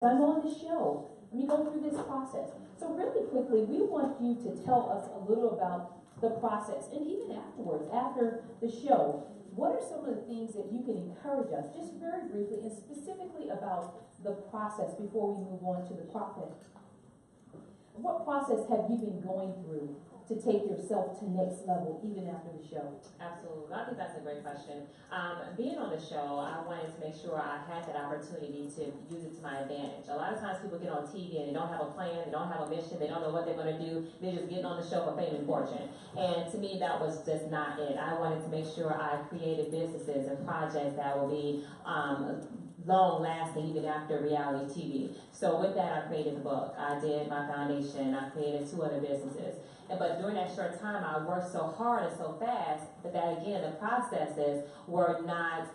I'm on the show. Let me go through this process. So really quickly, we want you to tell us a little about the process, and even afterwards, after the show, what are some of the things that you can encourage us, just very briefly, and specifically about the process before we move on to the profit? What process have you been going through to take yourself to next level even after the show? Absolutely. I think that's a great question. Being on the show, I wanted to make sure I had that opportunity to use it to my advantage. A lot of times people get on TV and they don't have a plan, they don't have a mission, they don't know what they're going to do. They're just getting on the show for fame and fortune. And to me, that was just not it. I wanted to make sure I created businesses and projects that will be long lasting even after reality TV. So with that, I created the book. I did my foundation. I created 2 other businesses. But during that short time, I worked so hard and so fast, but that again, the processes were not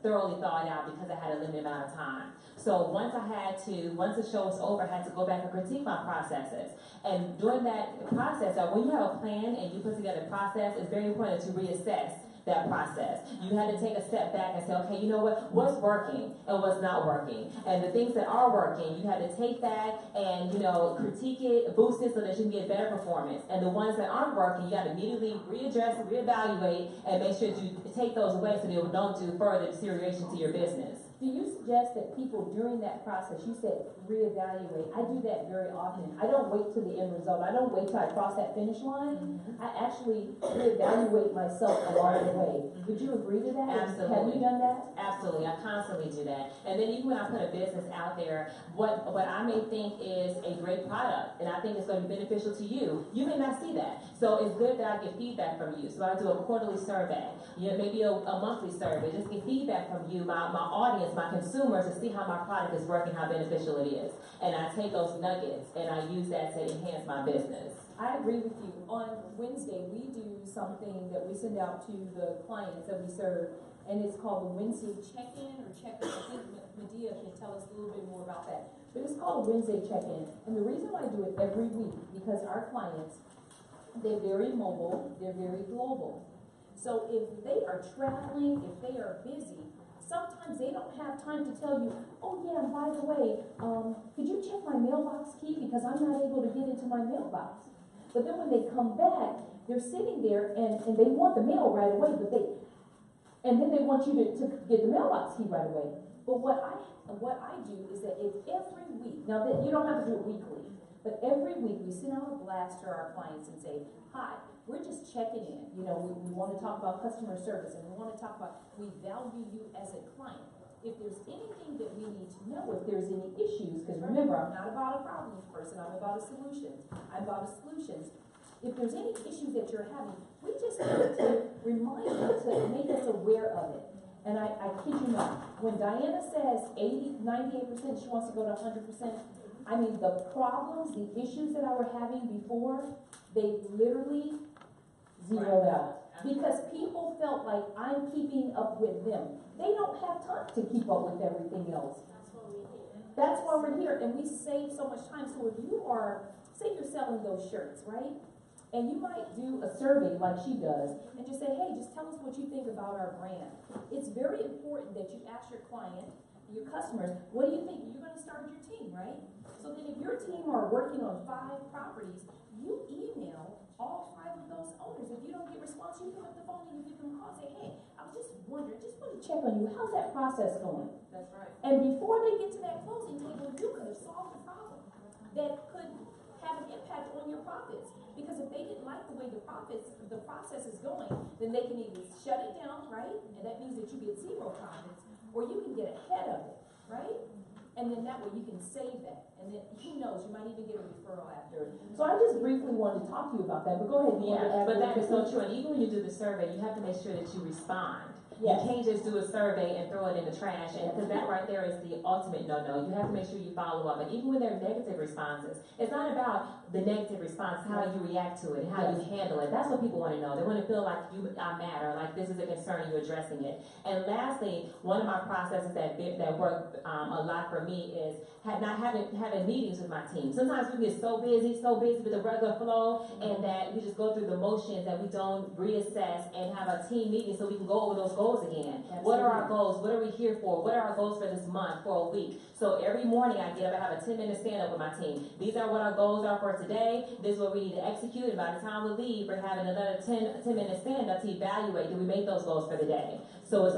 thoroughly thought out because I had a limited amount of time. So once the show was over, I had to go back and critique my processes. And during that process, when you have a plan and you put together a process, it's very important to reassess that process. You had to take a step back and say, okay, you know what's working and what's not working. And the things that are working, you had to take that and, critique it, boost it so that you can get better performance. And the ones that aren't working, you got to immediately readjust, reevaluate, and make sure that you take those away so they don't do further deterioration to your business. Do you suggest that people during that process, you said reevaluate, I do that very often. I don't wait till the end result. I don't wait till I cross that finish line. I actually reevaluate myself along the way. Would you agree to that? Absolutely. Have you done that? Absolutely. I constantly do that. And then even when I put a business out there, what I may think is a great product, and I think it's going to be beneficial to you, you may not see that. So it's good that I get feedback from you. So I do a quarterly survey, maybe a monthly survey, just get feedback from you, my audience, my consumers, to see how my product is working, how beneficial it is. And I take those nuggets and I use that to enhance my business. I agree with you. On Wednesday, we do something that we send out to the clients that we serve, and it's called the Wednesday check-in or check-in. I think Medea can tell us a little bit more about that. But it's called a Wednesday check-in. And the reason why I do it every week, because our clients, they're very mobile, they're very global. So if they are traveling, if they are busy, sometimes they don't have time to tell you, oh yeah, and by the way, could you check my mailbox key because I'm not able to get into my mailbox. But then when they come back, they're sitting there and they want the mail right away, and then they want you to get the mailbox key right away. But what I do is that if every week, now that you don't have to do it weekly, but every week we send out a blast to our clients and say, hi, we're just checking in. We want to talk about customer service, and we want to talk about, we value you as a client. If there's anything that we need to know, if there's any issues, because remember, I'm not about a problems person, I'm about a solutions. I'm about a solutions. If there's any issues that you're having, we just need to remind you to make us aware of it. And I kid you not, when Diana says 98%, she wants to go to 100%, I mean, the problems, the issues that I were having before, they literally zeroed out. Because people felt like I'm keeping up with them. They don't have time to keep up with everything else. That's why we're here. And we save so much time. So if you are, say you're selling those shirts, right? And you might do a survey like she does and just say, hey, just tell us what you think about our brand. It's very important that you ask your client, your customers, what do you think? You're going to start your team, right? So then if your team are working on 5 properties, you email all 5 of those owners. If you don't get response, you pick up the phone and you give them a call and say, hey, I was just wondering, just want to check on you. How's that process going? That's right. And before they get to that closing table, you could have solved the problem that could have an impact on your profits. Because if they didn't like the way the process is going, then they can either shut it down, right? And that means that you get 0 profits, or you can get ahead of it, right? And then that way you can save that. And then who knows, you might even get a referral after. So I just briefly wanted to talk to you about that, but go ahead. Yeah, but that is so true. And even when you do the survey, you have to make sure that you respond. Yes. You can't just do a survey and throw it in the trash, and because that right there is the ultimate no-no. You have to make sure you follow up. And even when there are negative responses, it's not about the negative response, how you react to it, how you handle it. That's what people want to know. They want to feel like you matter, like this is a concern, you're addressing it. And lastly, one of my processes that work a lot for me is not having meetings with my team. Sometimes we get so busy with the regular flow, and that we just go through the motions, that we don't reassess and have a team meeting so we can go over those goals goals again. What are our goals? What are we here for? What are our goals for this month, for a week? So every morning I get up and have a 10-minute stand-up with my team. These are what our goals are for today. This is what we need to execute. And by the time we leave, we're having another 10-minute stand-up to evaluate, do we make those goals for the day? So it's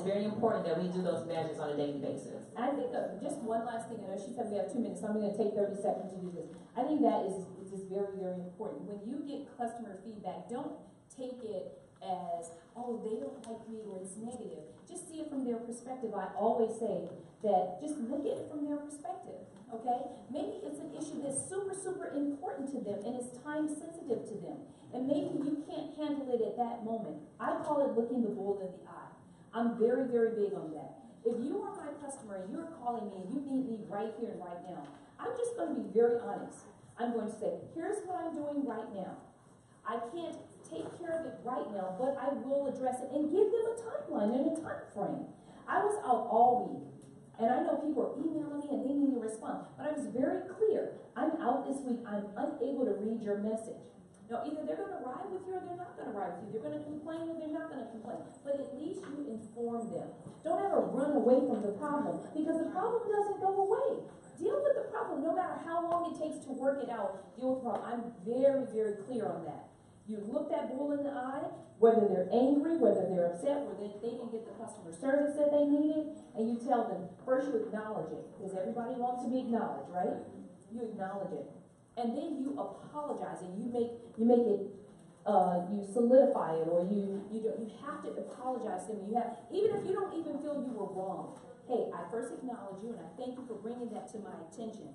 very important that we do those measures on a daily basis. I think just one last thing. I know she said we have 2 minutes, so I'm going to take 30 seconds to do this. I think that is just very, very important. When you get customer feedback, don't take it as, oh, they don't like me or it's negative. Just see it from their perspective. I always say that just look at it from their perspective, okay? Maybe it's an issue that's super, super important to them and it's time sensitive to them. And maybe you can't handle it at that moment. I call it looking the bull in the eye. I'm very, very big on that. If you are my customer and you're calling me and you need me right here and right now, I'm just going to be very honest. I'm going to say, here's what I'm doing right now. I can't take care of it right now, but I will address it and give them a timeline and a time frame. I was out all week, and I know people are emailing me and they need to respond, but I was very clear. I'm out this week. I'm unable to read your message. Now, either they're going to ride with you or they're not going to ride with you. They're going to complain or they're not going to complain. But at least you inform them. Don't ever run away from the problem because the problem doesn't go away. Deal with the problem no matter how long it takes to work it out. Deal with the problem. I'm very, very clear on that. You look that bull in the eye, whether they're angry, whether they're upset, whether they didn't get the customer service that they needed, and you tell them, first you acknowledge it, because everybody wants to be acknowledged, right? You acknowledge it. And then you apologize and you make it, you solidify it, or you have to apologize to them. Even if you don't even feel you were wrong. Hey, I first acknowledge you and I thank you for bringing that to my attention.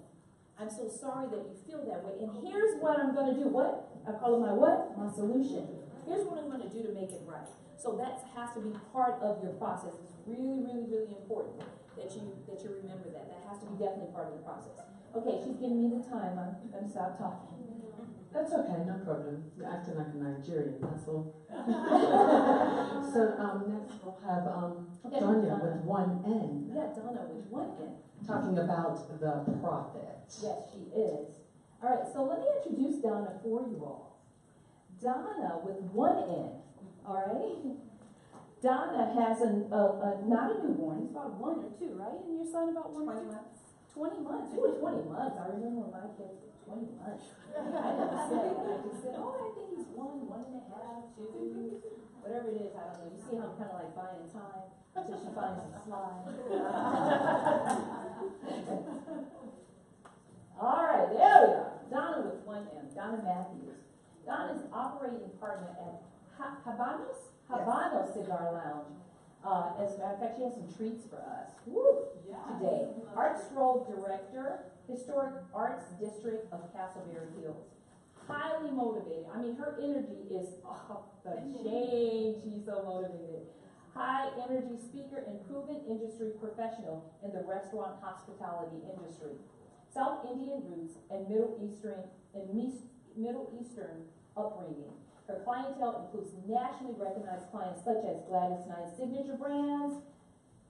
I'm so sorry that you feel that way. And here's what I'm going to do. What? I call it my what? My solution. Here's what I'm going to do to make it right. So that has to be part of your process. It's really, really, really important that you remember that. That has to be definitely part of the process. Okay, she's giving me the time. I'm going to stop talking. That's okay, no problem. You're acting like a Nigerian, that's all. So next we'll have Donna with one N. Yeah, Donna with one N. Talking about the prophet. Yes, she is. All right, so let me introduce Donna for you all. Donna with one N, all right? Donna has not a newborn, he's about 1 or 2, right? And your son about 1 or 2? 20 months. 20 months. Ooh, 20 months. I remember when my kids were 20 months. I never said it. I just said, oh, I think he's 1, 1.5, 2, whatever it is. I don't know. You see how I'm kind of like buying time until she finds the slide. All right, there we are. Donna with one M. Donna Matthews. Donna's operating partner at Habanos Cigar Lounge. As a matter of fact, she has some treats for us today. Art Stroll Director, Historic Arts District of Castleberry Hills. Highly motivated. I mean, her energy is off the chain. She's so motivated. High energy speaker and proven industry professional in the restaurant hospitality industry. South Indian roots and Middle Eastern upbringing. Her clientele includes nationally recognized clients such as Gladys Knight's Signature Brands,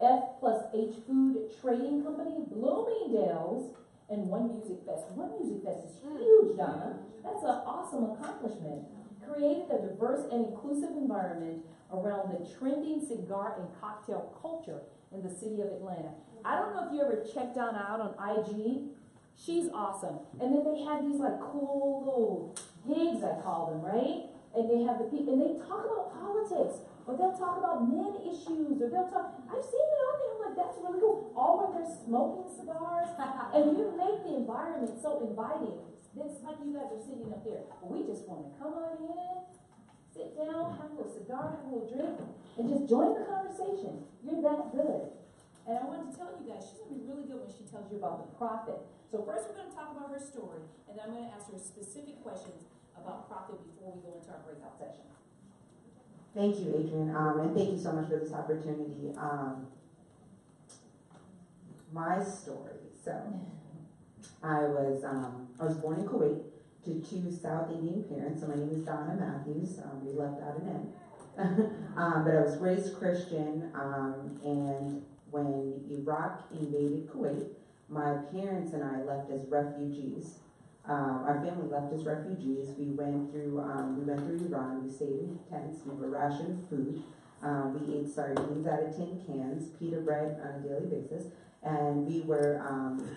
F+H Food Trading Company, Bloomingdale's, and One Music Fest. One Music Fest is huge, Donna. That's an awesome accomplishment. Created a diverse and inclusive environment around the trending cigar and cocktail culture in the city of Atlanta. I don't know if you ever checked Donna out on IG. She's awesome. And then they have these like cool little gigs, I call them, right? And they have the people, and they talk about politics, or they'll talk about men issues, or they'll talk, I've seen it on there, I'm like, that's really cool. All when they're smoking cigars, and you make the environment so inviting. It's like you guys are sitting up there. We just want to come on in, sit down, have a little cigar, have a little drink, and just join the conversation. You're that good. And I wanted to tell you guys, she's going to be really good when she tells you about the prophet. So first we're going to talk about her story, and then I'm going to ask her specific questions about profit before we go into our breakout session. Thank you, Adrian, and thank you so much for this opportunity. My story. So, I was born in Kuwait to 2 South Indian parents. So my name is Donna Matthews. We left out an N. But I was raised Christian, and when Iraq invaded Kuwait, my parents and I left as refugees. Our family left as refugees. We went through Iran. We stayed in tents. We were rationed food. We ate sardines out of tin cans, pita bread on a daily basis, and we were,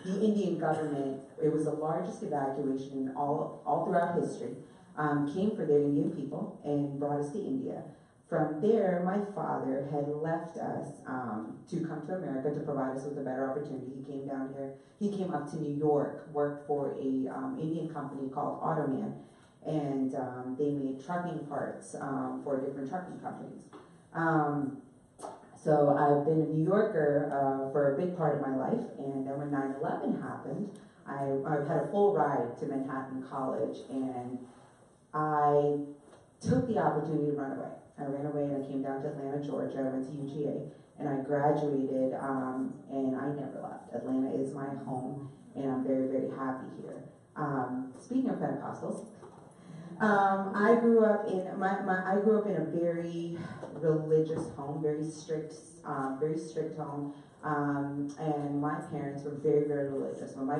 the Indian government, it was the largest evacuation in all throughout history, came for their Indian people and brought us to India. From there, my father had left us to come to America to provide us with a better opportunity. He came down here. He came up to New York, worked for a Indian company called Automan, and they made trucking parts for different trucking companies. So I've been a New Yorker for a big part of my life, and then when 9/11 happened, I had a full ride to Manhattan College, and I took the opportunity to run away. I ran away and I came down to Atlanta, Georgia. I went to UGA and I graduated, and I never left. Atlanta is my home, and I'm very, very happy here. Speaking of Pentecostals, I grew up in a very religious home, very strict home, and my parents were very, very religious. When my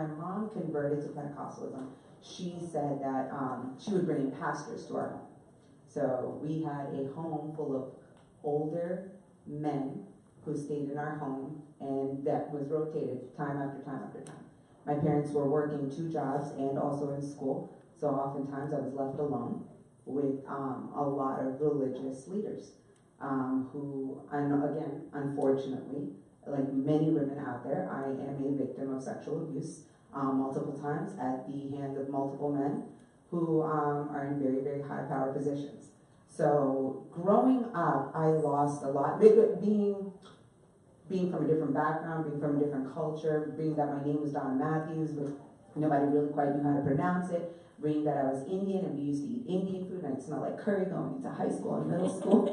mom converted to Pentecostalism, she said that she would bring in pastors to our home. So we had a home full of older men who stayed in our home, and that was rotated time after time after time. My parents were working 2 jobs and also in school, so oftentimes I was left alone with a lot of religious leaders who, and again, unfortunately, like many women out there, I am a victim of sexual abuse multiple times at the hands of multiple men who are in very, very high power positions. So growing up, I lost a lot. Being from a different background, being from a different culture, being that my name was Donna Matthews, but nobody really quite knew how to pronounce it, being that I was Indian and we used to eat Indian food and it smelled like curry going into high school and middle school.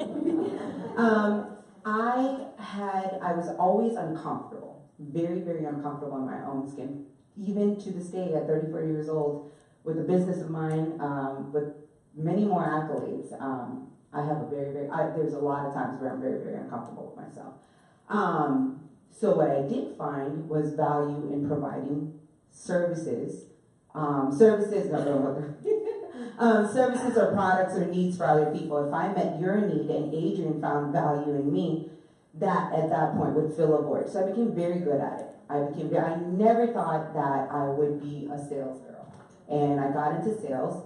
I was always uncomfortable, very, very uncomfortable in my own skin. Even to this day, at 34 years old, with a business of mine, with many more accolades, I have a very, very, there's a lot of times where I'm very, very uncomfortable with myself. So what I did find was value in providing services. Services or products or needs for other people. If I met your need and Adrian found value in me, that at that point would fill a void. So I became very good at it. I never thought that I would be a sales girl. And I got into sales,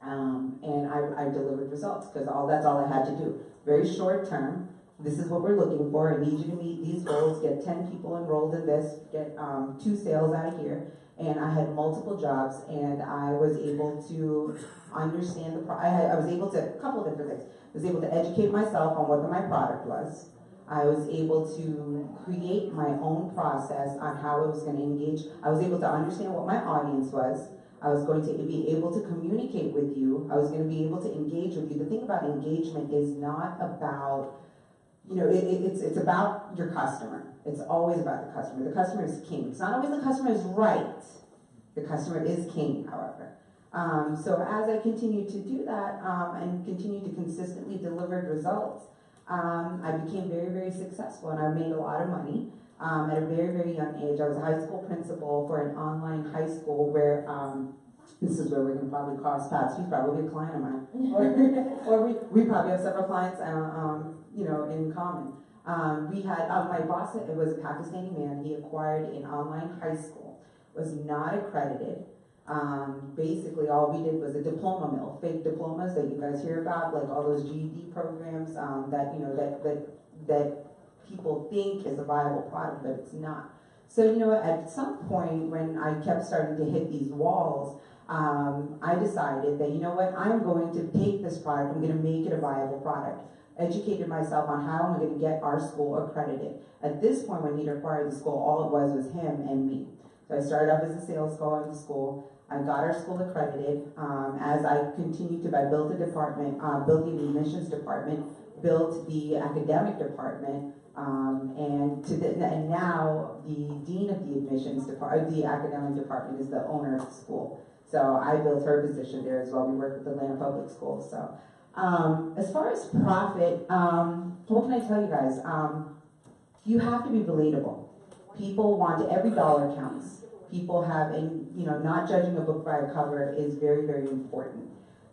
and I delivered results because that's all I had to do. Very short term. This is what we're looking for. I need you to meet these goals, get 10 people enrolled in this, get 2 sales out of here. And I had multiple jobs, and I was able to understand I was able to, a couple of different things. I was able to educate myself on what my product was. I was able to create my own process on how I was going to engage. I was able to understand what my audience was. I was going to be able to communicate with you. I was going to be able to engage with you. The thing about engagement is not about, it's about your customer. It's always about the customer. The customer is king. It's not always the customer is right. The customer is king, however. So as I continued to do that and continued to consistently deliver results, I became very, very successful, and I made a lot of money at a very, very young age. I was a high school principal for an online high school where, this is where we're going to probably cross paths. He's probably a client of mine. or we probably have several clients, in common. We had, my boss, it was a Pakistani man. He acquired an online high school, was not accredited. Basically all we did was a diploma mill, fake diplomas that you guys hear about, like all those GED programs that people think is a viable product, but it's not. So, at some point when I kept starting to hit these walls, I decided that, I'm going to take this product, I'm going to make it a viable product. Educated myself on how I'm going to get our school accredited. At this point, when he'd acquired the school, all it was him and me. So I started off as a sales girl in the school. I got our school accredited. As I continued to, I built a department, built the admissions department, built the academic department, and now the dean of the admissions department, the academic department, is the owner of the school. So I built her position there as well. We work with Atlanta Public Schools. So as far as profit, what can I tell you guys? You have to be relatable. People want, every dollar counts. People have, and not judging a book by a cover is very, very important.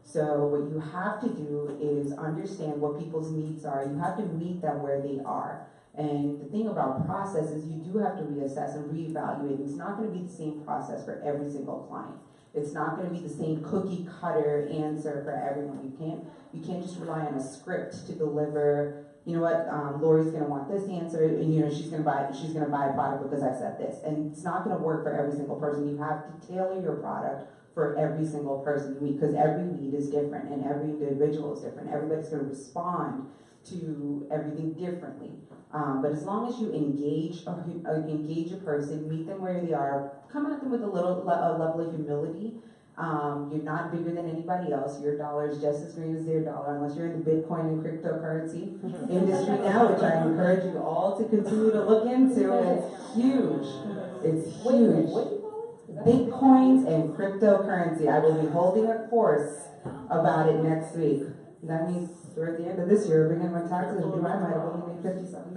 So what you have to do is understand what people's needs are. You have to meet them where they are. And the thing about process is you do have to reassess and reevaluate. It's not going to be the same process for every single client. It's not going to be the same cookie cutter answer for everyone. You can't just rely on a script to deliver. You know what? Lori's going to want this answer, and she's going to buy a product because I said this. And it's not going to work for every single person. You have to tailor your product for every single person you meet, because every need is different and every individual is different. Everybody's going to respond to everything differently. But as long as you engage a person, meet them where they are, come at them with a level of humility. You're not bigger than anybody else. Your dollar is just as green as their dollar, unless you're in the Bitcoin and cryptocurrency industry now, which I encourage you all to continue to look into. It's huge. It's huge. Bitcoins and cryptocurrency. I will be holding a course about it next week. That means toward the end of this year, beginning my taxes due, I might have only made $57.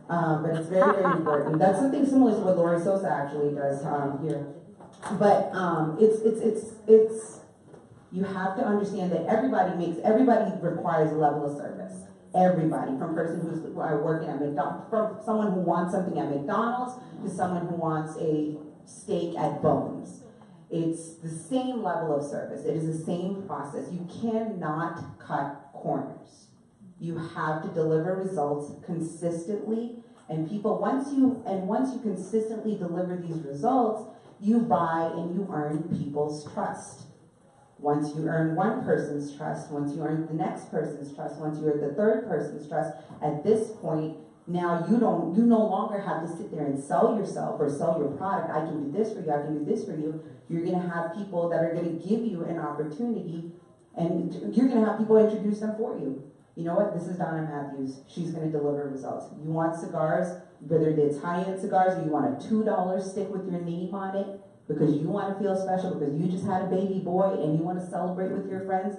But it's very, very important. That's something similar to what Lori Sosa actually does here. But it's you have to understand that everybody requires a level of service. Everybody, from person who's working at McDonald's, from someone who wants something at McDonald's to someone who wants a steak at Bones. It's the same level of service. It is the same process. You cannot cut corners. You have to deliver results consistently, and once you consistently deliver these results, you buy and you earn people's trust. Once you earn one person's trust, once you earn the next person's trust, once you earn the third person's trust, at this point, now you no longer have to sit there and sell yourself or sell your product. I can do this for you, I can do this for you. You're going to have people that are going to give you an opportunity, and you're going to have people introduce them for you. You know what? This is Donna Matthews. She's going to deliver results. You want cigars, whether it's high-end cigars or you want a $2 stick with your name on it because you want to feel special, because you just had a baby boy and you want to celebrate with your friends,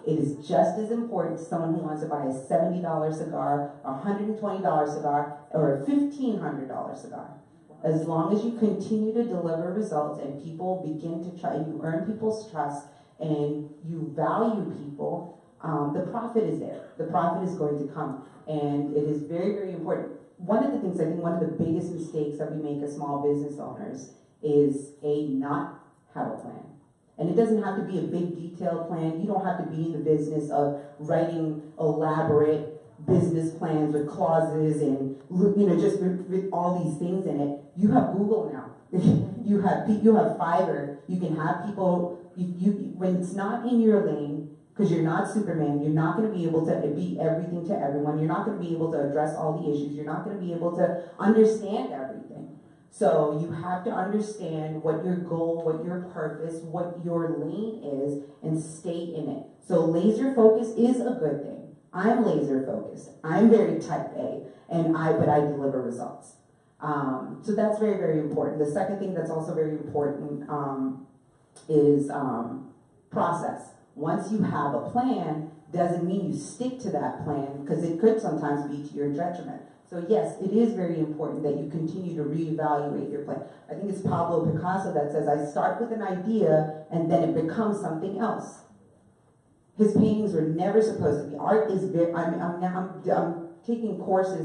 it is just as important to someone who wants to buy a $70 cigar, a $120 cigar, or a $1,500 cigar. As long as you continue to deliver results and people begin to try, you earn people's trust and you value people, the profit is there. The profit is going to come. And it is very, very important. One of the things, I think one of the biggest mistakes that we make as small business owners is not have a plan. And it doesn't have to be a big detailed plan. You don't have to be in the business of writing elaborate business plans with clauses and just with all these things in it. You have Google now. you have Fiverr. You can have people. When it's not in your lane, because you're not Superman, you're not going to be able to be everything to everyone. You're not going to be able to address all the issues. You're not going to be able to understand everything. So you have to understand what your goal, what your purpose, what your lane is, and stay in it. So laser focus is a good thing. I'm laser focused. I'm very type A, but I deliver results. So that's very, very important. The second thing that's also very important is process. Once you have a plan, doesn't mean you stick to that plan, because it could sometimes be to your detriment. So yes, it is very important that you continue to reevaluate your plan. I think it's Pablo Picasso that says, I start with an idea and then it becomes something else. His paintings were never supposed to be. Art is very, I'm taking courses